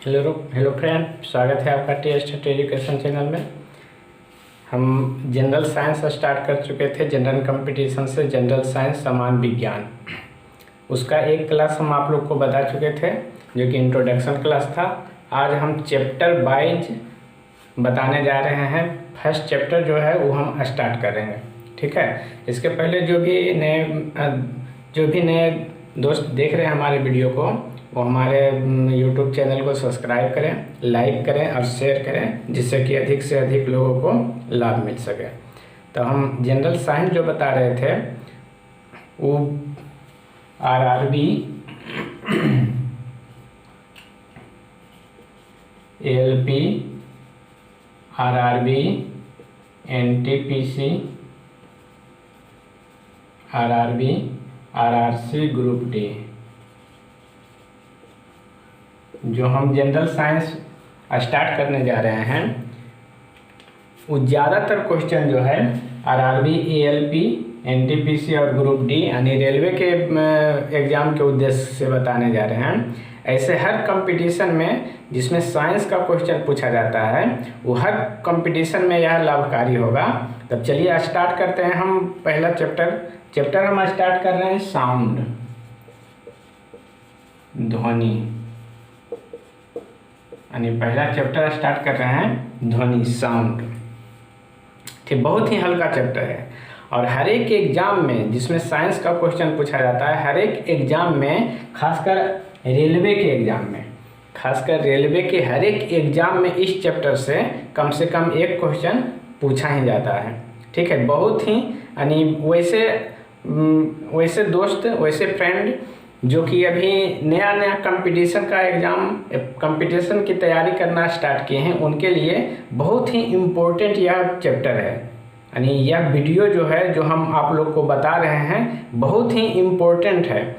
Hello friend, स्वागत है आपका टेस्ट एजुकेशन चैनल में। हम जनरल साइंस स्टार्ट कर चुके थे। जनरल कंपटीशन से जनरल साइंस समान विज्ञान, उसका एक क्लास हम आप लोग को बता चुके थे जो कि इंट्रोडक्शन क्लास था। आज हम चैप्टर वाइज बताने जा रहे हैं। फर्स्ट चैप्टर जो है वो हम स्टार्ट करेंगे, ठीक है। इसके पहले जो भी नए दोस्त देख रहे हैं हमारे वीडियो को, वो हमारे यूट्यूब चैनल को सब्सक्राइब करें, लाइक करें और शेयर करें, जिससे कि अधिक से अधिक लोगों को लाभ मिल सके। तो हम जनरल साइंस जो बता रहे थे वो RRB, ALP, RRB, NTPC, RRB, RRC, group D, जो हम जनरल साइंस स्टार्ट करने जा रहे हैं, वो ज़्यादातर क्वेश्चन जो है आरआरबी, एएलपी, एनटीपीसी और ग्रुप डी यानी रेलवे के एग्ज़ाम के उद्देश्य से बताने जा रहे हैं। ऐसे हर कंपटीशन में जिसमें साइंस का क्वेश्चन पूछा जाता है, वो हर कंपटीशन में यह लाभकारी होगा। तब चलिए स्टार्ट करते हैं। हम पहला चैप्टर हम स्टार्ट कर रहे हैं साउंड, ध्वनि, यानी पहला चैप्टर स्टार्ट कर रहे हैं ध्वनि, साउंड। ठीक, बहुत ही हल्का चैप्टर है और हर एक एग्जाम में जिसमें साइंस का क्वेश्चन पूछा जाता है, हर एक एग्जाम में, खासकर रेलवे के हर एक एग्जाम में इस चैप्टर से कम एक क्वेश्चन पूछा ही जाता है। ठीक है, बहुत ही यानी वैसे दोस्त, वैसे फ्रेंड जो कि अभी नया कंपटीशन की तैयारी करना स्टार्ट किए हैं, उनके लिए बहुत ही इम्पोर्टेंट यह चैप्टर है। यानी यह वीडियो जो है, जो हम आप लोग को बता रहे हैं, बहुत ही इम्पोर्टेंट है।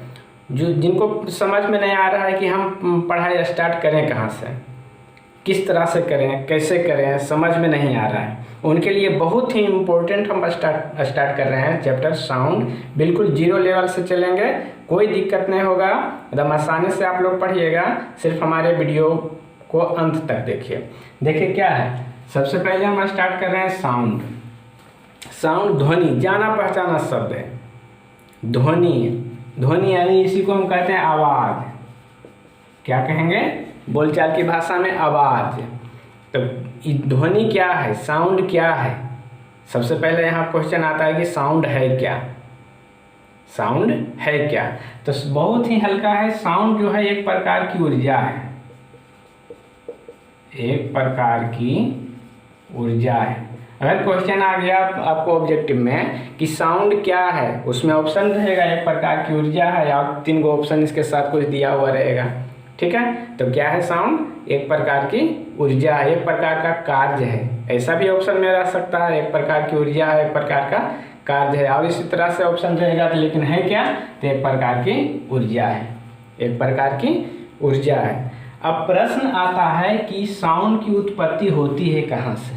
जिनको समझ में नहीं आ रहा है कि हम पढ़ाई स्टार्ट करें कहाँ से, किस तरह से करें, कैसे करें, समझ में नहीं आ रहा है, उनके लिए बहुत ही इम्पोर्टेंट हम स्टार्ट कर रहे हैं चैप्टर साउंड। बिल्कुल जीरो लेवल से चलेंगे, कोई दिक्कत नहीं होगा, एकदम आसानी से आप लोग पढ़िएगा। सिर्फ हमारे वीडियो को अंत तक देखिए क्या है। सबसे पहले हम स्टार्ट कर रहे हैं साउंड। ध्वनि, जाना पहचाना शब्द है। ध्वनि यानी इसी को हम कहते हैं आवाज़। क्या कहेंगे बोलचाल की भाषा में? आवाज़। तो ध्वनि क्या है, साउंड क्या है? सबसे पहले यहाँ क्वेश्चन आता है कि साउंड है क्या। तो बहुत ही हल्का है। साउंड जो है एक प्रकार की ऊर्जा है, अगर क्वेश्चन आ गया आपको ऑब्जेक्टिव में कि साउंड क्या है, उसमें ऑप्शन रहेगा एक प्रकार की ऊर्जा है, या 3 गो ऑप्शन इसके साथ कुछ दिया हुआ रहेगा। ठीक है, तो क्या है साउंड? एक प्रकार की ऊर्जा है, एक प्रकार का कार्य है। ऐसा भी ऑप्शन में रह सकता है, एक प्रकार की ऊर्जा है, एक प्रकार का कार्य है, और इसी तरह से ऑप्शन रहेगा। तो लेकिन है क्या? तो एक प्रकार की ऊर्जा है। अब प्रश्न आता है कि साउंड की उत्पत्ति होती है कहाँ से?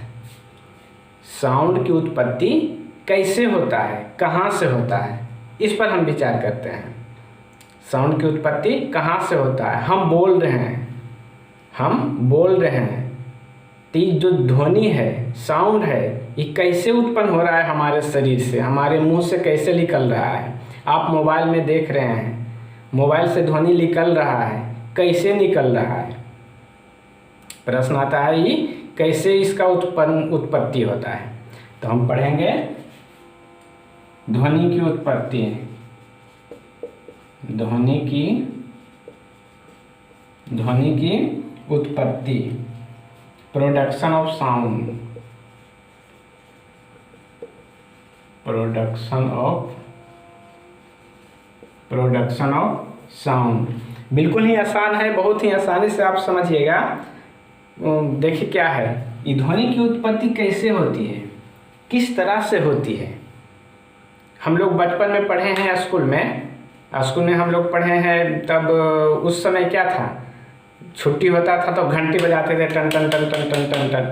साउंड की उत्पत्ति कैसे होता है, कहाँ से होता है, इस पर हम विचार करते हैं। साउंड की उत्पत्ति कहाँ से होता है? हम बोल रहे हैं तो जो ध्वनि है, साउंड है, ये कैसे उत्पन्न हो रहा है हमारे शरीर से, हमारे मुंह से कैसे निकल रहा है? आप मोबाइल में देख रहे हैं, मोबाइल से ध्वनि निकल रहा है, कैसे निकल रहा है? प्रश्न आता है ये कैसे इसका उत्पत्ति होता है। तो हम पढ़ेंगे ध्वनि की उत्पत्ति, प्रोडक्शन ऑफ साउंड। बिल्कुल ही आसान है, बहुत ही आसानी से आप समझिएगा। देखिए क्या है, ये ध्वनि की उत्पत्ति कैसे होती है, किस तरह से होती है। हम लोग बचपन में पढ़े हैं स्कूल में हम लोग पढ़े हैं। तब उस समय क्या था, छुट्टी होता था तो घंटी बजाते थे, टन टन टन टन टन टन टन।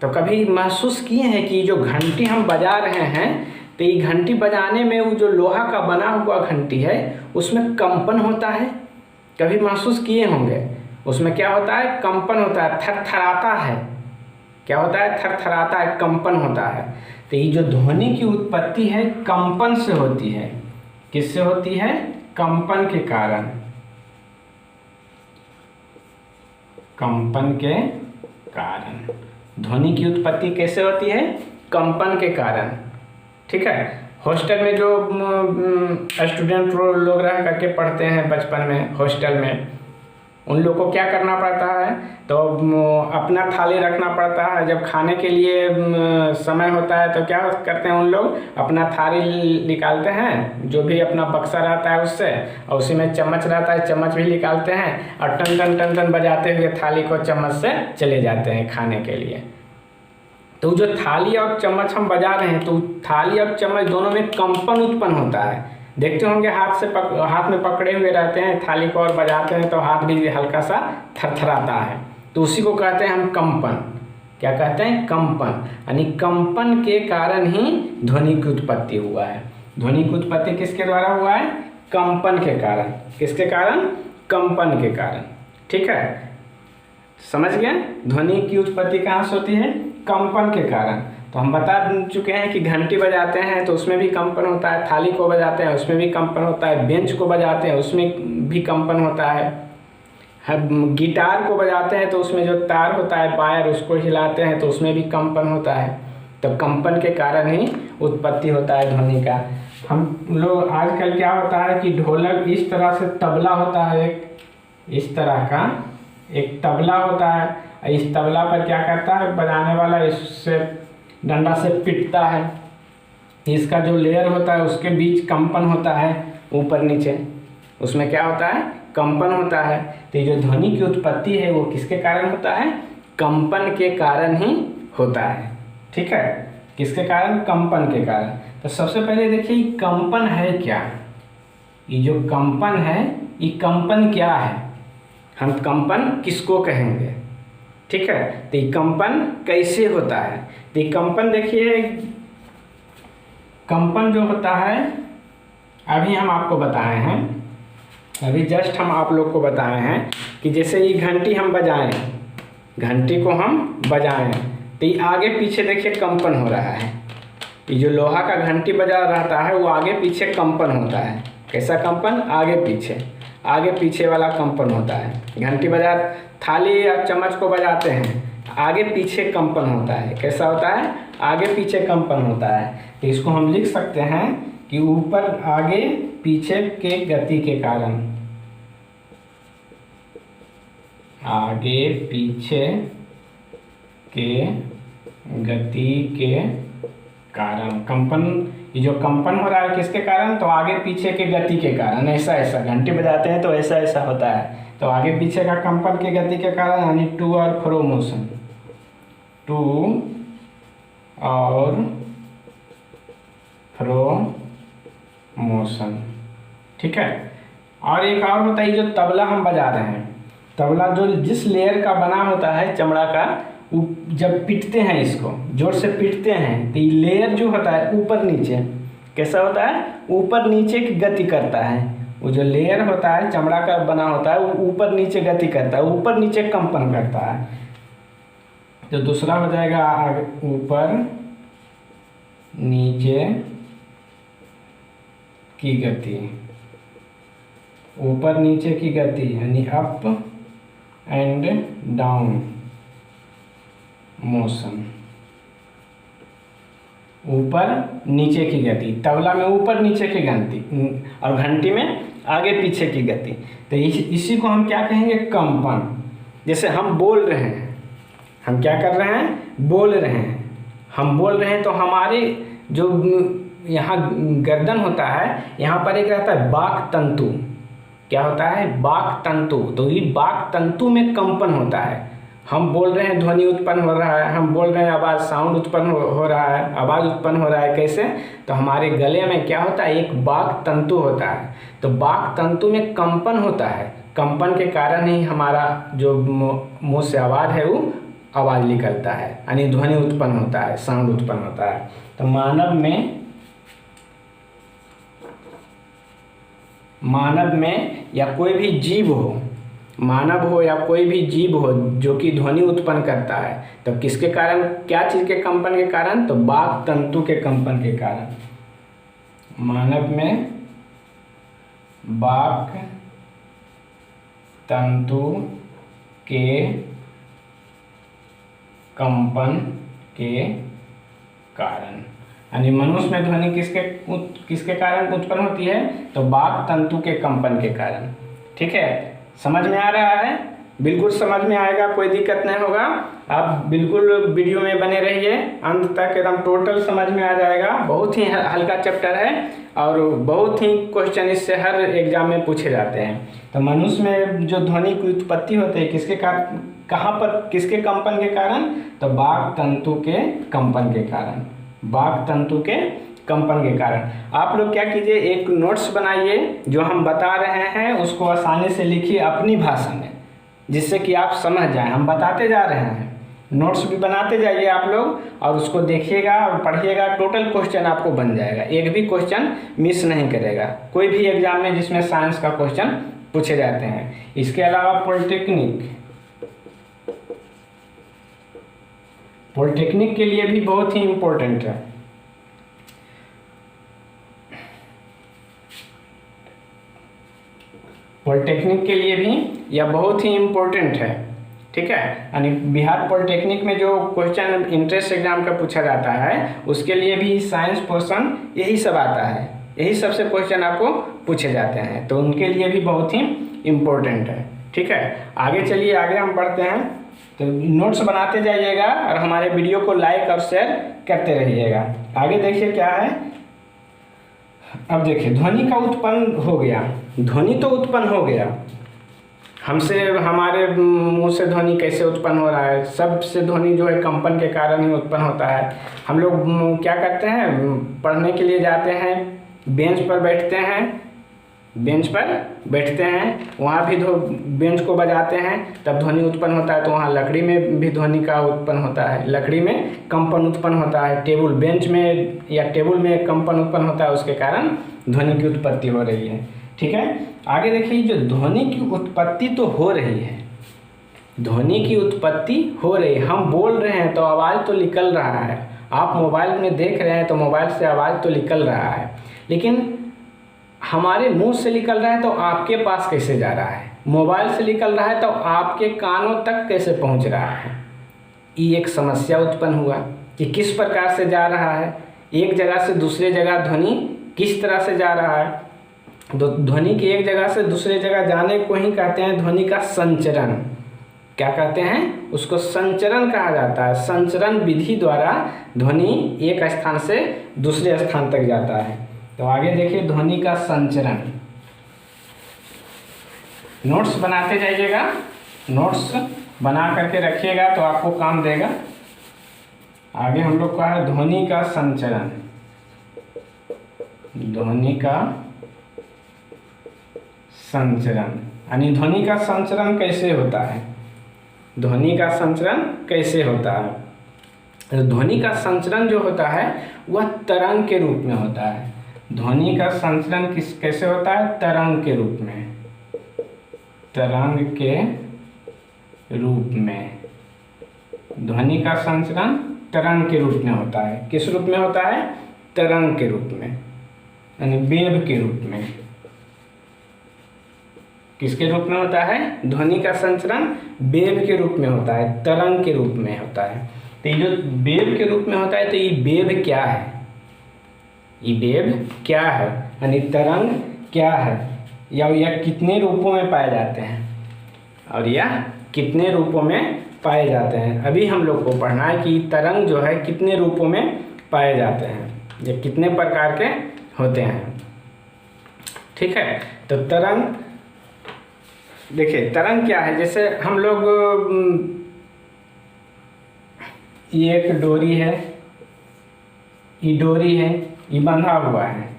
तो कभी महसूस किए हैं कि जो घंटी हम बजा रहे हैं, तो ये घंटी बजाने में वो जो लोहा का बना हुआ घंटी है, उसमें कंपन होता है? कभी महसूस किए होंगे। उसमें क्या होता है, कंपन होता है, थरथराता है। क्या होता है, थरथराता है, कंपन होता है। तो ये जो ध्वनि की उत्पत्ति है कंपन से होती है। किससे होती है, कंपन के कारण। कंपन के कारण ध्वनि की उत्पत्ति कैसे होती है, कंपन के कारण। ठीक है, हॉस्टल में जो स्टूडेंट लोग रह करके पढ़ते हैं बचपन में हॉस्टल में, उन लोग को क्या करना पड़ता है, तो अपना थाली रखना पड़ता है। जब खाने के लिए समय होता है तो क्या करते हैं उन लोग, अपना थाली निकालते हैं, जो भी अपना बक्सा रहता है उससे, और उसी में चम्मच रहता है, चम्मच भी निकालते हैं और टन टन टन टन बजाते हुए थाली को चम्मच से चले जाते हैं खाने के लिए। तो जो थाली और चम्मच हम बजा रहे हैं, तो थाली और चम्मच दोनों में कंपन उत्पन्न होता है। देखते होंगे हाथ में पकड़े हुए रहते हैं थाली को और बजाते हैं तो हाथ भी हल्का सा थरथराता है, तो उसी को कहते हैं हम कंपन। क्या कहते हैं, कंपन। यानी कंपन के कारण ही ध्वनि की उत्पत्ति हुआ है। ध्वनि की उत्पत्ति किसके द्वारा हुआ है, कंपन के कारण। किसके कारण, कंपन के कारण। ठीक है, समझ गए, ध्वनि की उत्पत्ति कहाँ से होती है, कंपन के कारण। तो हम बता चुके हैं कि घंटी बजाते हैं तो उसमें भी कंपन होता है, थाली को बजाते हैं उसमें भी कंपन होता है, बेंच को बजाते हैं उसमें भी कंपन होता है, गिटार को बजाते हैं तो उसमें जो तार होता है वायर उसको हिलाते हैं तो उसमें भी कंपन होता है। तो कंपन के कारण ही उत्पत्ति होता है ध्वनि का। हम लोग आजकल क्या होता है कि ढोलक इस तरह से तबला होता है, एक इस तरह का एक तबला होता है, इस तबला पर क्या करता है बजाने वाला, इससे डंडा से पीटता है, इसका जो लेयर होता है उसके बीच कंपन होता है ऊपर नीचे, उसमें क्या होता है, कंपन होता है। तो ये जो ध्वनि की उत्पत्ति है वो किसके कारण होता है, कंपन के कारण ही होता है। ठीक है, किसके कारण, कंपन के कारण। तो सबसे पहले देखिए कंपन है क्या, ये जो कंपन है ये कंपन क्या है, हम कंपन किसको कहेंगे। ठीक है, तो ये कंपन कैसे होता है, तो ये कंपन देखिए, कंपन जो होता है अभी हम आपको बताए हैं, अभी जस्ट हम आप लोग को बताए हैं कि जैसे ये घंटी हम बजाएं, घंटी को हम बजाएं तो ये आगे पीछे देखिए कंपन हो रहा है। ये जो लोहा का घंटी बजा रहता है वो आगे पीछे कंपन होता है। कैसा कंपन, आगे पीछे वाला कंपन होता है। घंटी बजा, थाली या चम्मच को बजाते हैं, आगे पीछे कंपन होता है। कैसा होता है, आगे पीछे कंपन होता है। तो इसको हम लिख सकते हैं कि ऊपर आगे पीछे के गति के कारण, आगे पीछे के गति के कारण कंपन। ये जो कंपन हो रहा है किसके कारण, तो आगे पीछे के गति के कारण। ऐसा ऐसा घंटी बजाते हैं तो ऐसा ऐसा होता है, तो आगे पीछे का कंपन के गति के कारण, यानी टू और फ्रो मोशन, टू और फ्रो मोशन। ठीक है, और एक और होता है जो तबला हम बजा रहे हैं, तबला जो जिस लेयर का बना होता है चमड़ा का, जब पीटते हैं, इसको जोर से पीटते हैं तो ये लेयर जो होता है ऊपर नीचे, कैसा होता है, ऊपर नीचे की गति करता है। वो जो लेयर होता है चमड़ा का बना होता है वो ऊपर नीचे गति करता है, ऊपर नीचे कंपन करता है। तो दूसरा हो जाएगा ऊपर नीचे की गति, ऊपर नीचे की गति यानी अप एंड डाउन मोशन, ऊपर नीचे की गति। तबला में ऊपर नीचे की गति और घंटी में आगे पीछे की गति। तो इसी को हम क्या कहेंगे, कंपन। जैसे हम बोल रहे हैं, हम क्या कर रहे हैं, बोल रहे हैं, हम बोल रहे हैं तो हमारे जो यहाँ गर्दन होता है, यहाँ पर एक रहता है वाक तंतु। क्या होता है, वाक तंतु। तो ये वाक तंतु में कंपन होता है। हम बोल रहे हैं, ध्वनि उत्पन्न हो रहा है, हम बोल रहे हैं, आवाज़, साउंड उत्पन्न हो रहा है, आवाज़ उत्पन्न हो रहा है। कैसे, तो हमारे गले में क्या होता है, एक वाक तंतु होता है। तो वाक तंतु में कंपन होता है, कंपन के कारण ही हमारा जो मुंह से आवाज़ है वो आवाज़ निकलता है, यानी ध्वनि उत्पन्न होता है, साउंड उत्पन्न होता है। तो मानव में या कोई भी जीव हो, मानव हो या कोई भी जीव हो जो कि ध्वनि उत्पन्न करता है, तो किसके कारण, क्या चीज़ के कंपन के कारण, तो वाक् तंतु के कंपन के कारण। मानव में वाक् तंतु के कंपन के कारण, यानी मनुष्य में ध्वनि किसके कारण उत्पन्न होती है, तो वाक् तंतु के कंपन के कारण। ठीक है, समझ में आ रहा है? बिल्कुल समझ में आएगा, कोई दिक्कत नहीं होगा। आप बिल्कुल वीडियो में बने रहिए, अंत तक एकदम टोटल समझ में आ जाएगा। बहुत ही हल्का चैप्टर है और बहुत ही क्वेश्चन इससे हर एग्जाम में पूछे जाते हैं। तो मनुष्य में जो ध्वनि की उत्पत्ति होती है किसके कारण, कहाँ पर, किसके कंपन के कारण, तो वाक् तंतु के कंपन के कारण, वाक् तंतु के कंपन के कारण। आप लोग क्या कीजिए, एक नोट्स बनाइए, जो हम बता रहे हैं उसको आसानी से लिखिए अपनी भाषा में, जिससे कि आप समझ जाएं। हम बताते जा रहे हैं, नोट्स भी बनाते जाइए आप लोग और उसको देखिएगा और पढ़िएगा। टोटल क्वेश्चन आपको बन जाएगा, एक भी क्वेश्चन मिस नहीं करेगा कोई भी एग्जाम में जिसमें साइंस का क्वेश्चन पूछे जाते हैं। इसके अलावा पॉलिटेक्निक के लिए भी बहुत ही इम्पोर्टेंट है। पॉलिटेक्निक के लिए भी यह बहुत ही इम्पोर्टेंट है। ठीक है, यानी बिहार पॉलिटेक्निक में जो क्वेश्चन इंट्रेंस एग्जाम का पूछा जाता है उसके लिए भी साइंस पोर्शन यही सब आता है, यही सबसे क्वेश्चन आपको पूछे जाते हैं, तो उनके लिए भी बहुत ही इम्पोर्टेंट है। ठीक है, आगे चलिए, आगे हम बढ़ते हैं। तो नोट्स बनाते जाइएगा और हमारे वीडियो को लाइक और शेयर करते रहिएगा। आगे देखिए क्या है। अब देखिए, ध्वनि का उत्पन्न हो गया, ध्वनि तो उत्पन्न हो गया, हमसे, हमारे मुंह से ध्वनि कैसे उत्पन्न हो रहा है, सबसे ध्वनि जो है कंपन के कारण ही उत्पन्न होता है। हम लोग क्या करते हैं, पढ़ने के लिए जाते हैं, बेंच पर बैठते हैं, वहाँ भी बेंच को बजाते हैं तब ध्वनि उत्पन्न होता है, तो वहाँ लकड़ी में भी ध्वनि का उत्पन्न होता है, लकड़ी में कंपन उत्पन्न होता है, बेंच में या टेबल में कंपन उत्पन्न होता है, उसके कारण ध्वनि की उत्पत्ति हो रही है। ठीक है, आगे देखिए, जो ध्वनि की उत्पत्ति तो हो रही है, ध्वनि की उत्पत्ति हो रही है, हम बोल रहे हैं तो आवाज़ तो निकल रहा है, आप मोबाइल में देख रहे हैं तो मोबाइल से आवाज़ तो निकल रहा है, लेकिन हमारे मुंह से निकल रहा है तो आपके पास कैसे जा रहा है, मोबाइल से निकल रहा है तो आपके कानों तक कैसे पहुंच रहा है। ये एक समस्या उत्पन्न हुआ कि किस प्रकार से जा रहा है, एक जगह से दूसरे जगह ध्वनि किस तरह से जा रहा है। ध्वनि की एक जगह से दूसरे जगह जाने को ही कहते हैं ध्वनि का संचरण। क्या कहते हैं, उसको संचरण कहा जाता है। संचरण विधि द्वारा ध्वनि एक स्थान से दूसरे स्थान तक जाता है। तो आगे देखिए, ध्वनि का संचरण, नोट्स बनाते जाइएगा, नोट्स बना करके रखिएगा तो आपको काम देगा। आगे हम लोग का है ध्वनि का संचरण, ध्वनि का संचरण, यानी ध्वनि का संचरण कैसे होता है, ध्वनि का संचरण कैसे होता है। तो ध्वनि का संचरण जो होता है वह तरंग के रूप में होता है। ध्वनि का संचरण कैसे होता है, तरंग के रूप में, तरंग के रूप में। ध्वनि का संचरण तरंग के रूप में होता है। किस रूप में होता है, तरंग के रूप में, यानी वेव के रूप में। किसके रूप में होता है, ध्वनि का संचरण वेव के रूप में होता है, तरंग के रूप में होता है। तो ये जो वेव के रूप में होता है, तो ये वेव क्या है, ये वेव क्या है, यानी तरंग क्या है, या यह कितने रूपों में पाए जाते हैं, और यह कितने रूपों में पाए जाते हैं। अभी हम लोग को पढ़ना है कि तरंग जो है कितने रूपों में पाए जाते हैं, ये कितने प्रकार के होते हैं। ठीक है, तो तरंग देखिए, तरंग क्या है, जैसे हम लोग, ये एक डोरी है, ये डोरी है, ये बंधा हुआ है,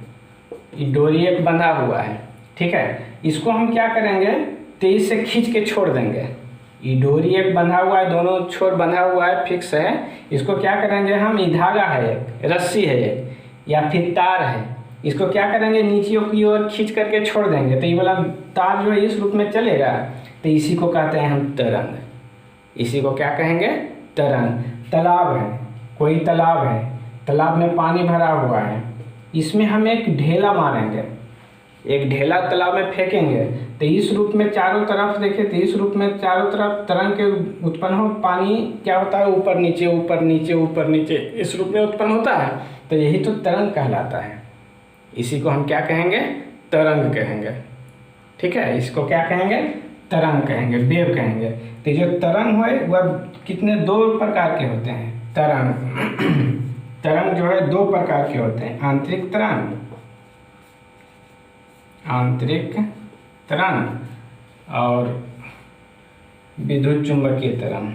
ये डोरी एक बंधा हुआ है। ठीक है, इसको हम क्या करेंगे, तेज से खींच के छोड़ देंगे। ये डोरी एक बंधा हुआ है, दोनों छोर बंधा हुआ है, फिक्स है। इसको क्या करेंगे हम, ये धागा है एक, रस्सी है एक, या फिर तार है, इसको क्या करेंगे, नीचे की ओर खींच करके छोड़ देंगे, तो ये वाला तार जो है इस रूप में चलेगा, तो इसी को कहते हैं हम तरंग। इसी को क्या कहेंगे? तरंग। तालाब है, कोई तालाब है, तालाब में पानी भरा हुआ है, इसमें हम एक ढेला मारेंगे, एक ढेला तालाब में फेंकेंगे तो इस रूप में चारों तरफ देखिए, तो इस रूप में चारों तरफ तरंग के उत्पन्न हो, पानी क्या होता है? ऊपर नीचे ऊपर नीचे ऊपर नीचे इस रूप में उत्पन्न होता है, तो यही तो तरंग कहलाता है। इसी को हम क्या कहेंगे? तरंग कहेंगे। ठीक है, इसको क्या कहेंगे? तरंग कहेंगे, वेव कहेंगे। तो जो तरंग है वह कितने? 2 प्रकार के होते हैं तरंग। तरंग जो है 2 प्रकार के होते हैं, आंतरिक तरंग, आंतरिक तरंग और विद्युत चुंबकीय तरंग,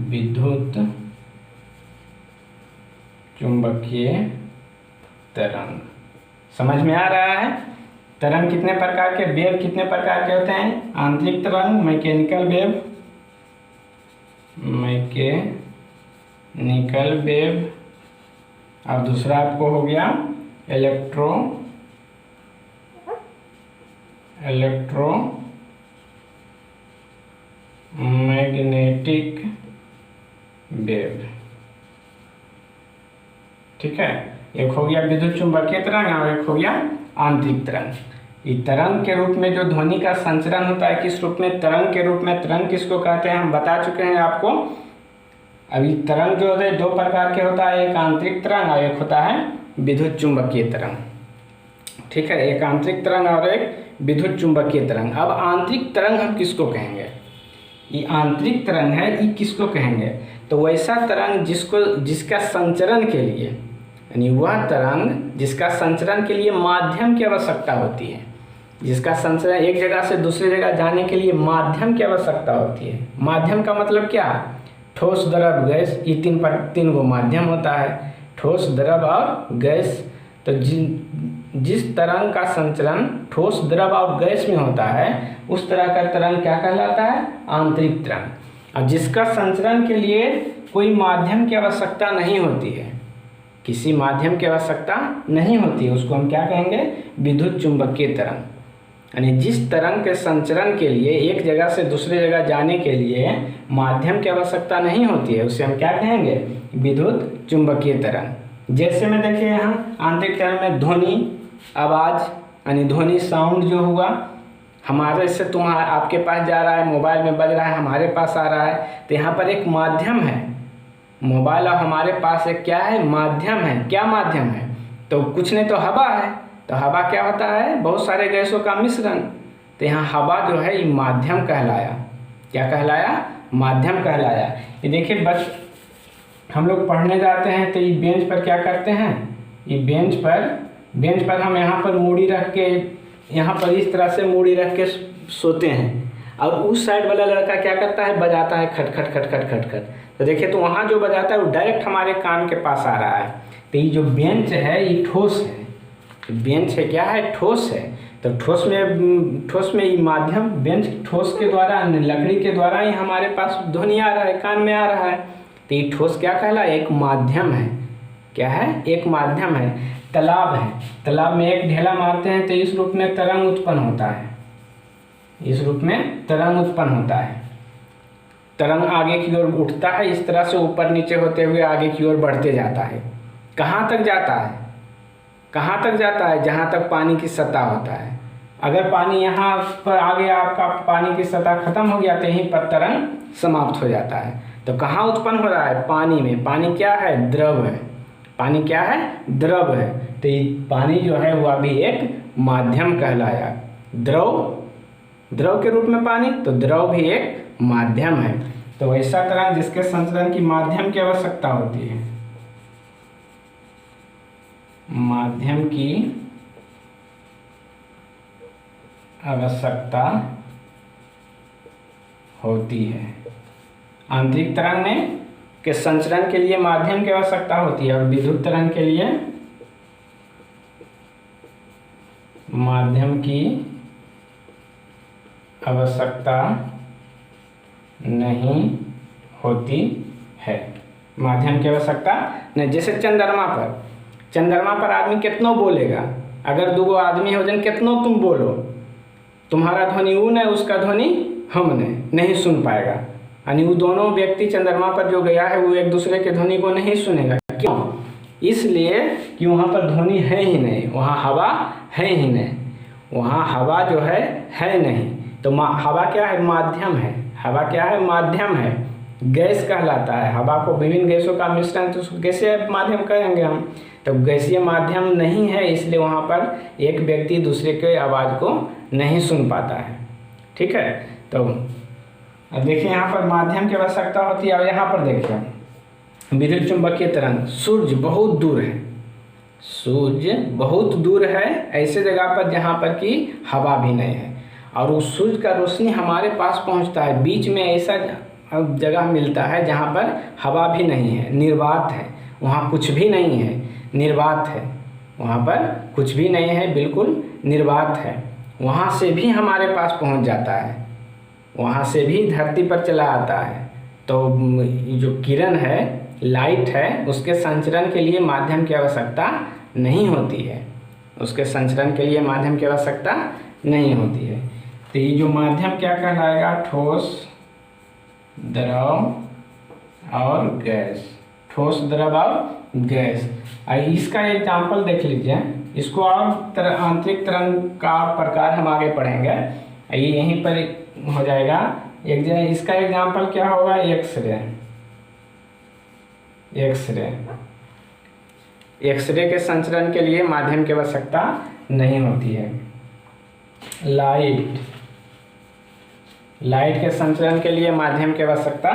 विद्युत चुंबकीय तरंग। समझ में आ रहा है? तरंग कितने प्रकार के, वेव कितने प्रकार के होते हैं? आंतरिक तरंग, मैकेनिकल वेव, मैकेनिकल वेव, और दूसरा आपको हो गया इलेक्ट्रोमैग्नेटिक वेव। ठीक है, एक हो गया विद्युत चुंबकीय तरंग और एक हो गया आंतरिक तरंग। इस तरंग के रूप में जो ध्वनि का संचरण होता है, किस रूप में? तरंग के रूप में। तरंग किसको कहते हैं हम बता चुके हैं आपको। अभी तरंग जो होते हैं 2 प्रकार के होता है, एक आंतरिक तरंग और एक होता है विद्युत चुंबकीय तरंग। ठीक है, एक आंतरिक तरंग और एक विद्युत चुंबकीय तरंग। अब आंतरिक तरंग हम किसको कहेंगे? ये आंतरिक तरंग है, ये किसको कहेंगे? तो वैसा तरंग जिसका संचरण के लिए, यानी वह तरंग जिसका संचरण के लिए माध्यम की आवश्यकता होती है, जिसका संचरण एक जगह से दूसरी जगह जाने के लिए माध्यम की आवश्यकता होती है। माध्यम का मतलब क्या? ठोस, द्रव, गैस, ये 3 गो माध्यम होता है, ठोस, द्रव और गैस। तो जिस तरंग का संचरण ठोस, द्रव और गैस में होता है उस तरह का तरंग क्या कहलाता है? आंतरिक तरंग। और जिसका संचरण के लिए कोई माध्यम की आवश्यकता नहीं होती है, किसी माध्यम की आवश्यकता नहीं होती है, उसको हम क्या कहेंगे? विद्युत चुंबकीय तरंग। यानी जिस तरंग के संचरण के लिए एक जगह से दूसरी जगह जाने के लिए माध्यम की आवश्यकता नहीं होती है, उसे हम क्या कहेंगे? विद्युत चुंबकीय तरंग। जैसे में देखिए यहाँ आंतरिक तरंग में ध्वनि, आवाज़, यानी ध्वनि साउंड जो हुआ, हमारे से आपके पास जा रहा है, मोबाइल में बज रहा है, हमारे पास आ रहा है, तो यहाँ पर एक माध्यम है। मोबाइल और हमारे पास एक क्या है? माध्यम है। क्या माध्यम है? तो कुछ नहीं तो हवा है। तो हवा क्या होता है? बहुत सारे गैसों का मिश्रण। तो यहाँ हवा जो है ये माध्यम कहलाया। क्या कहलाया? माध्यम कहलाया। ये देखिए हम लोग पढ़ने जाते हैं तो ये बेंच पर क्या करते हैं? ये बेंच पर हम यहाँ पर मूड़ी रख के, यहाँ पर इस तरह से मूड़ी रख के सोते हैं, और उस साइड वाला लड़का क्या करता है? बजाता है खट खट खट खट खट खट। तो देखिए, तो वहाँ जो बजाता है वो डायरेक्ट हमारे कान के पास आ रहा है। तो ये जो बेंच है ये ठोस है। बेंच है क्या है? ठोस है। तो ठोस में ये माध्यम, बेंच ठोस के द्वारा, लकड़ी के द्वारा ही हमारे पास ध्वनि आ रहा है, कान में आ रहा है। तो ये ठोस क्या कहला? एक माध्यम है। क्या है? एक माध्यम है। तालाब है, तालाब में एक ढेला मारते हैं तो इस रूप में तरंग उत्पन्न होता है, इस रूप में तरंग उत्पन्न होता है। तरंग आगे की ओर उठता है, इस तरह से ऊपर नीचे होते हुए आगे की ओर बढ़ते जाता है। कहाँ तक जाता है? कहाँ तक जाता है? जहाँ तक पानी की सतह होता है। अगर पानी यहाँ पर आ गया, आपका पानी की सतह खत्म हो गया, तो यहीं पर तरंग समाप्त हो जाता है। तो कहाँ उत्पन्न हो रहा है? पानी में। पानी क्या है? द्रव है। पानी क्या है? द्रव है। तो ये पानी जो है वह भी एक माध्यम कहलाया। द्रव के रूप में पानी, तो द्रव भी एक माध्यम है। तो ऐसा तरंग जिसके संचरण की माध्यम की आवश्यकता होती है, माध्यम की आवश्यकता होती है। आंतरिक तरंग में के संचरण के लिए माध्यम की आवश्यकता होती है, और विद्युत तरंग के लिए माध्यम की आवश्यकता नहीं होती है। माध्यम की आवश्यकता नहीं। जैसे चंद्रमा पर आदमी कितनों बोलेगा? अगर 2 आदमी हो जन कितनों तुम बोलो, तुम्हारा ध्वनि ऊ ने, उसका ध्वनि हम ने नहीं सुन पाएगा। यानी वो दोनों व्यक्ति चंद्रमा पर जो गया है वो एक दूसरे के ध्वनि को नहीं सुनेगा। क्यों? इसलिए कि वहाँ पर ध्वनि है ही नहीं, वहाँ हवा है ही नहीं, वहाँ हवा जो है नहीं। तो हवा क्या है? माध्यम है। हवा क्या है? माध्यम है, गैस कहलाता है। हवा को विभिन्न गैसों का मिश्रण, तो उसको गैसीय माध्यम कहेंगे हम। तो गैसीय माध्यम नहीं है, इसलिए वहाँ पर एक व्यक्ति दूसरे के आवाज़ को नहीं सुन पाता है। ठीक है, तो अब देखिए यहाँ पर माध्यम की आवश्यकता होती है। और यहाँ पर देखिए विद्युत चुंबकीय तरंग, सूर्य बहुत दूर है, सूर्य बहुत दूर है ऐसे जगह पर जहाँ पर कि हवा भी नहीं है, और उस सूर्य का रोशनी हमारे पास पहुँचता है। बीच में ऐसा जगह मिलता है जहाँ पर हवा भी नहीं है, निर्वात है, वहाँ कुछ भी नहीं है, निर्वात है, वहाँ पर कुछ भी नहीं है, बिल्कुल निर्वात है। वहाँ से भी हमारे पास पहुँच जाता है, वहाँ से भी धरती पर चला आता है। तो जो किरण है, लाइट है, उसके संचरण के लिए माध्यम की आवश्यकता नहीं होती है, उसके संचरण के लिए माध्यम की आवश्यकता नहीं होती है। तो ये जो माध्यम क्या कहलाएगा? ठोस, द्रव और गैस। ठोस, द्रव और गैस। इसका एग्जाम्पल देख लीजिए, इसको और आंतरिक तरंग का प्रकार हम आगे पढ़ेंगे, ये यहीं पर हो जाएगा। इसका एग्जाम्पल क्या होगा? एक्सरे। एक्सरे, एक्सरे के संचरण के लिए माध्यम की आवश्यकता नहीं होती है। लाइट, लाइट के संचरण के लिए माध्यम की आवश्यकता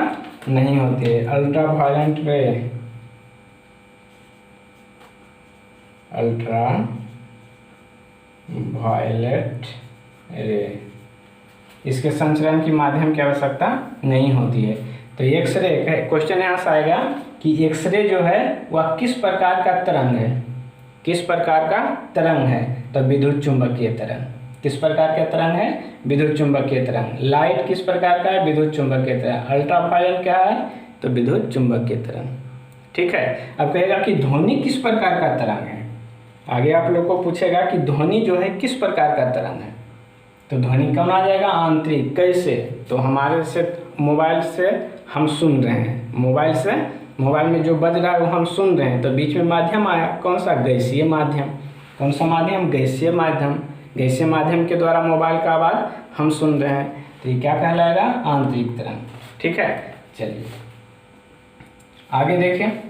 नहीं होती है। अल्ट्रा वायलेंट रे, अल्ट्रा वायलेट रे, इसके संचरण की माध्यम की आवश्यकता नहीं होती है। तो एक्सरे, क्वेश्चन यहाँ से आएगा कि एक्सरे जो है वह किस प्रकार का तरंग है? किस प्रकार का तरंग है? तो विद्युत चुंबकीय तरंग। किस प्रकार का तरंग है? विद्युत चुंबकीय तरंग। लाइट किस प्रकार का है? विद्युत चुंबकीय तरंग। अल्ट्रावायलेट क्या है? तो विद्युत चुंबकीय तरंग। ठीक है, अब कहेगा कि ध्वनि किस प्रकार का तरंग है? आगे आप लोग को पूछेगा कि ध्वनि जो है किस प्रकार का तरंग है, तो ध्वनि कौन आ जाएगा? आंतरिक। कैसे? तो हमारे से मोबाइल से हम सुन रहे हैं, मोबाइल से, मोबाइल में जो बज रहा है वो हम सुन रहे हैं, तो बीच में माध्यम आया, कौन सा? गैसीय माध्यम। कौन सा माध्यम? गैसीय माध्यम। गैसीय माध्यम के द्वारा मोबाइल का आवाज़ हम सुन रहे हैं, तो ये क्या कहलाएगा? आंतरिक तरंग। ठीक है, चलिए आगे देखें।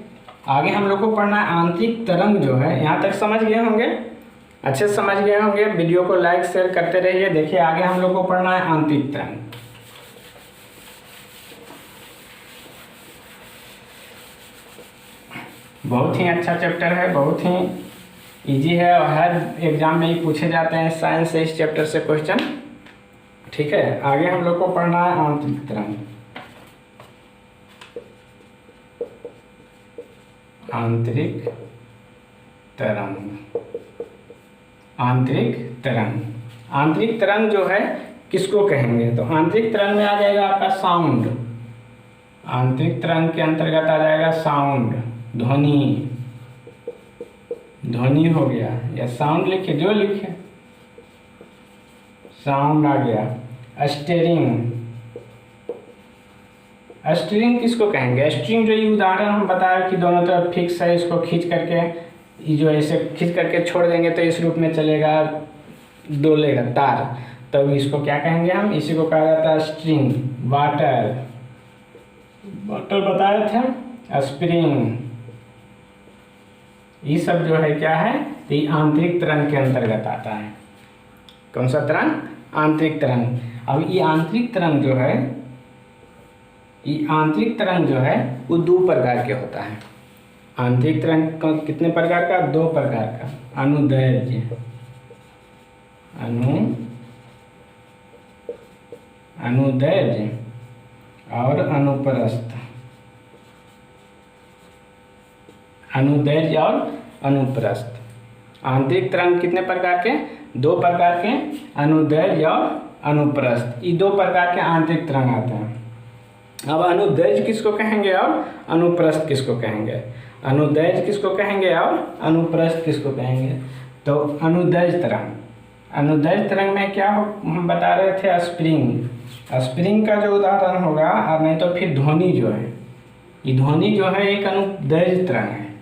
आगे हम लोग को पढ़ना है आंतरिक तरंग जो है। यहाँ तक समझ गए होंगे, अच्छे से समझ गए होंगे। वीडियो को लाइक शेयर करते रहिए। देखिए आगे हम लोग को पढ़ना है आंतरिक तरंग। बहुत ही अच्छा चैप्टर है, बहुत ही इजी है, और हर एग्जाम में ही पूछे जाते हैं साइंस से इस चैप्टर से क्वेश्चन। ठीक है, आगे हम लोग को पढ़ना है आंतरिक तरंग। आंतरिक तरंग, आंतरिक तरंग। आंतरिक तरंग जो है किसको कहेंगे? तो आंतरिक तरंग में आ जाएगा आपका साउंड। आंतरिक तरंग के अंतर्गत आ जाएगा साउंड, ध्वनि। ध्वनि हो गया, या साउंड लिखे, जो लिखे, साउंड आ गया। स्टीयरिंग, स्टीयरिंग किसको कहेंगे? स्ट्रिंग, जो ये उदाहरण हम बताया कि दोनों तरफ फिक्स है, इसको खींच करके, ये जो ऐसे खींच करके छोड़ देंगे तो इस रूप में चलेगा, डोलेगा तार, तब इसको क्या कहेंगे हम? इसी को कहा जाता है स्ट्रिंग। वाटर, वाटर बताए थे, स्प्रिंग, ये सब जो है क्या है? तो ये आंतरिक तरंग के अंतर्गत आता है। कौन सा तरंग? आंतरिक तरंग। अब ये आंतरिक तरंग जो है, ये आंतरिक तरंग जो है वो दो प्रकार के होता है। आंतरिक तरंग कितने प्रकार का? दो प्रकार का। अनुदैर्घ्य, अनुदैर्घ्य और अनुप्रस्थ। अनुदैर्घ्य और अनुप्रस्थ। आंतरिक तरंग कितने प्रकार के? दो प्रकार के, अनुदैर्घ्य और अनुप्रस्थ। ये दो प्रकार के आंतरिक तरंग आते हैं। अब अनुदैर्घ्य किसको कहेंगे और अनुप्रस्थ किसको कहेंगे? अनुदैर्घ्य किसको कहेंगे और अनुप्रस्थ किसको कहेंगे? तो अनुदैर्घ्य तरंग, अनुदैर्ध्य तरंग में क्या हम बता रहे थे, स्प्रिंग। स्प्रिंग का जो उदाहरण होगा, और नहीं तो फिर ध्वनि जो है, ये ध्वनि जो है एक अनुदैर्ध्य तरंग है।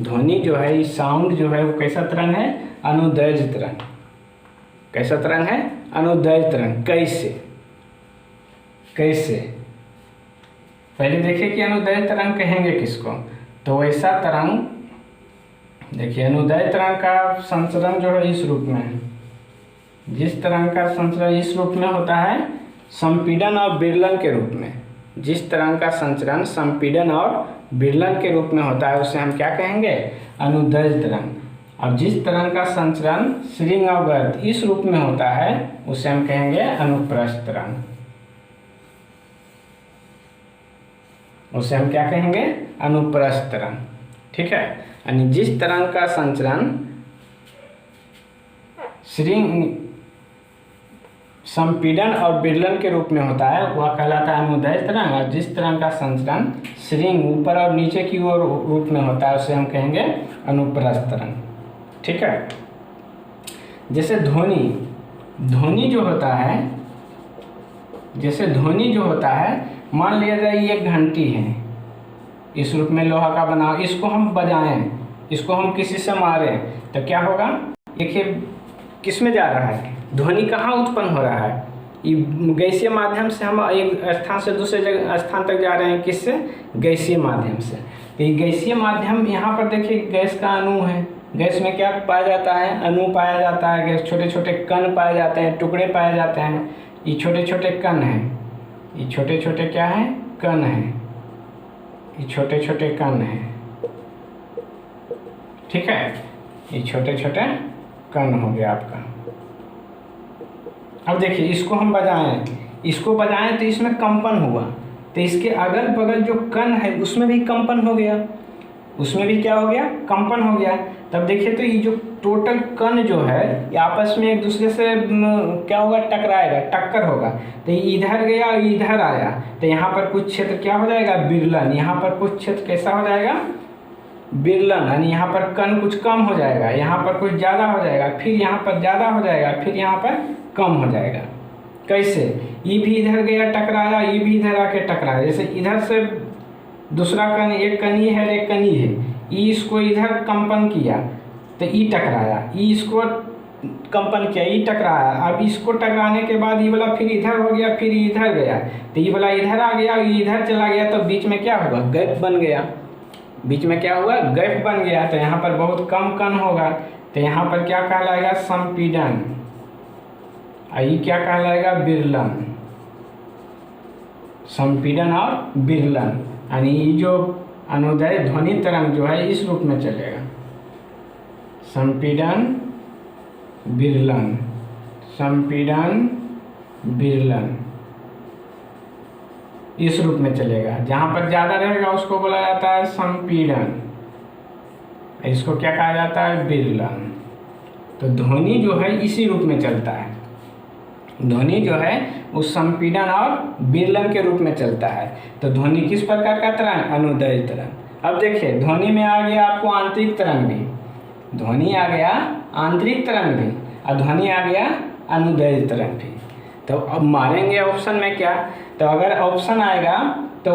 ध्वनि जो है, ये साउंड जो है वो कैसा तरंग है, अनुदैर्ध्य तरंग। कैसा तरंग है, अनुदैर्ध्य तरंग। कैसे पहले देखिए कि अनुदैर्ध्य तरंग कहेंगे किसको। तो वैसा तरंग, देखिए अनुदैर्ध्य तरंग का संचरण जो है इस रूप में है। जिस तरंग का संचरण इस रूप में होता है, संपीड़न और विरलन के रूप में। जिस तरंग का संचरण संपीड़न और विरलन के रूप में होता है उसे हम क्या कहेंगे, अनुदैर्ध्य तरंग। अब जिस तरंग का संचरण श्रृंग और गर्त इस रूप में होता है उसे हम कहेंगे अनुप्रस्थ तरंग। उसे हम क्या कहेंगे, अनुप्रस्थ तरंग। ठीक है, यानी जिस तरंग का संचरण श्रृंग, संपीड़न और विरलन के रूप में होता है वह कहलाता है अनुदैर्ध्य तरंग। और जिस तरंग का संचरण श्रृंग ऊपर और नीचे की ओर रूप में होता है उसे हम कहेंगे अनुप्रस्थ तरंग। ठीक है, जैसे ध्वनि जो होता है, जैसे ध्वनि जो होता है, मान लिया जाए ये घंटी है, इस रूप में लोहा का बना, इसको हम बजाएं, इसको हम किसी से मारें तो क्या होगा, देखिए किस में जा रहा है, ध्वनि कहाँ उत्पन्न हो रहा है, ये गैसीय माध्यम से हम एक स्थान से दूसरे जगह स्थान तक जा रहे हैं, किससे, गैसीय माध्यम से। तो ये गैसीय माध्यम, यहाँ पर देखिए गैस का अणु है, गैस में क्या पाया जाता है, अणु पाया जाता है, गैस छोटे छोटे कण पाए जाते हैं, टुकड़े पाए जाते हैं। ये छोटे छोटे कण हैं, ये छोटे छोटे क्या हैं, कण हैं, ये छोटे छोटे कण हैं। ठीक है, ये छोटे छोटे कण हो गया आपका। अब देखिए इसको हम बजाएं तो इसमें कंपन हुआ, तो इसके अगल बगल जो कण है उसमें भी कंपन हो गया, उसमें भी क्या हो गया, कंपन हो गया। तब देखिए तो ये जो टोटल कण जो है ये आपस में एक दूसरे से क्या होगा, टकराएगा, टक्कर होगा। तो ये इधर गया और इधर आया, तो यहाँ पर कुछ क्षेत्र क्या हो जाएगा, विरलन। यहाँ पर कुछ क्षेत्र कैसा हो जाएगा, विरलन, यानी यहाँ पर कण कुछ कम हो जाएगा, यहाँ पर कुछ ज़्यादा हो जाएगा, फिर यहाँ पर ज़्यादा हो जाएगा, फिर यहाँ पर कम हो जाएगा। कैसे, ये भी इधर गया टकराया, ये भी इधर आके टकराया। जैसे इधर से दूसरा कण, एक कणी है एक कणी है, ई इसको इधर कंपन किया तो ई टकराया, ई इसको कंपन किया, ई टकराया। अब इसको टकराने के बाद ये वाला फिर इधर हो गया, फिर इधर गया, तो ये वाला इधर आ गया, ये इधर चला गया, तो बीच में क्या हुआ, गैप बन गया। बीच में क्या हुआ, गैप बन गया, तो यहाँ पर बहुत कम कण होगा, तो यहाँ पर क्या कहलाएगा, संपीड़न, और ये क्या कहलाएगा, विरलन। संपीड़न और विरलन, यानी ये जो अनुदैर्ध्य ध्वनि तरंग जो है इस रूप में चलेगा, संपीड़न विरलन, संपीड़न विरलन, इस रूप में चलेगा। जहाँ पर ज़्यादा रहेगा उसको बोला जाता है संपीड़न, इसको क्या कहा जाता है, विरलन। तो ध्वनि जो है इसी रूप में चलता है, ध्वनि जो है उस संपीड़न और विरलन के रूप में चलता है। तो ध्वनि किस प्रकार का तरंग, अनुदैर्ध्य तरंग। अब देखिए ध्वनि में आ गया आपको आंतरिक तरंग भी, ध्वनि आ गया आंतरिक तरंग भी, और ध्वनि आ गया अनुदैर्ध्य तरंग भी। तो अब मारेंगे ऑप्शन में क्या, तो अगर ऑप्शन आएगा तो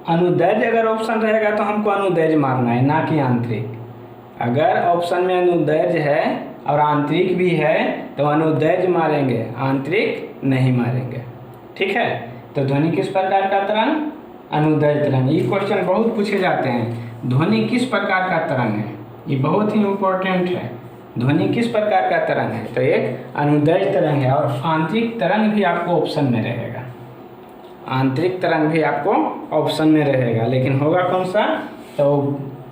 अनुदैर्ध्य, अगर ऑप्शन रहेगा तो हमको अनुदैर्ध्य मारना है, ना कि आंतरिक। अगर ऑप्शन में अनुदैर्ध्य है और आंतरिक भी है तो अनुदैर्ध्य मारेंगे, आंतरिक नहीं मारेंगे। ठीक है, तो ध्वनि किस प्रकार का तरंग, अनुदैर्ध्य तरंग। ये क्वेश्चन बहुत पूछे जाते हैं, ध्वनि किस प्रकार का तरंग है, ये बहुत ही इम्पोर्टेंट है। ध्वनि किस प्रकार का तरंग है, तो एक अनुदैर्ध्य तरंग है, और आंतरिक तरंग भी आपको ऑप्शन में रहेगा, आंतरिक तरंग भी आपको ऑप्शन में रहेगा, लेकिन होगा कौन सा, तो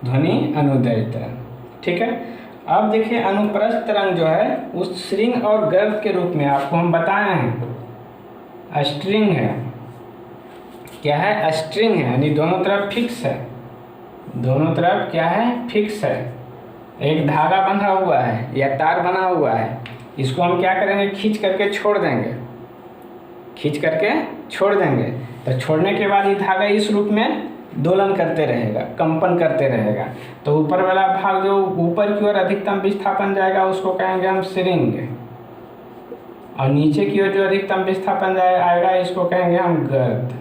ध्वनि अनुदैर्ध्य तरंग। ठीक है, अब देखिए अनुप्रस्थ तरंग जो है उस श्रृंग और गर्त के रूप में आपको हम बताए हैं, स्ट्रिंग है, क्या है, स्ट्रिंग है, यानी दोनों तरफ फिक्स है, दोनों तरफ क्या है, फिक्स है, एक धागा बंधा हुआ है या तार बना हुआ है, इसको हम क्या करेंगे, खींच करके छोड़ देंगे, खींच करके छोड़ देंगे। तो छोड़ने के बाद ये धागा इस रूप में दोलन करते रहेगा, कंपन करते रहेगा। तो ऊपर वाला भाग जो ऊपर की ओर अधिकतम विस्थापन जाएगा उसको कहेंगे हम स्प्रिंग, और नीचे की ओर जो अधिकतम विस्थापन आएगा इसको कहेंगे हम गर्त।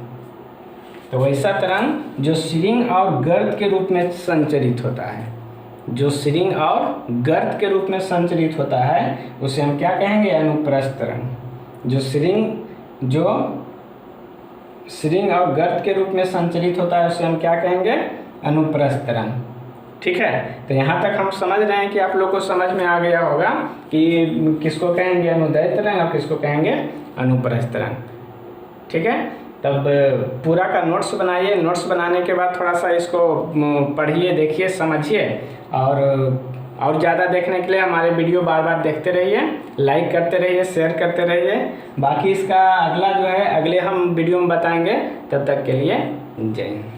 तो वैसा तरंग जो स्प्रिंग और गर्त के रूप में संचरित होता है, जो स्प्रिंग और गर्त के रूप में संचरित होता है उसे हम क्या कहेंगे? अनुप्रस्थ तरंग। जो स्प्रिंग और गर्त के रूप में संचरित होता है उसे हम क्या कहेंगे? अनुप्रस्थ तरंग। ठीक है, तो यहाँ तक हम समझ रहे हैं कि आप लोग को समझ में आ गया होगा कि किसको कहेंगे अनुदैर्ध्य तरंग और किसको कहेंगे अनुप्रस्थ तरंग। ठीक है, तब पूरा का नोट्स बनाइए। नोट्स बनाने के बाद थोड़ा सा इसको पढ़िए, देखिए, समझिए, और ज़्यादा देखने के लिए हमारे वीडियो बार बार देखते रहिए, लाइक करते रहिए, शेयर करते रहिए। बाकी इसका अगला जो है अगले हम वीडियो में बताएंगे। तब तक के लिए जय हिंद।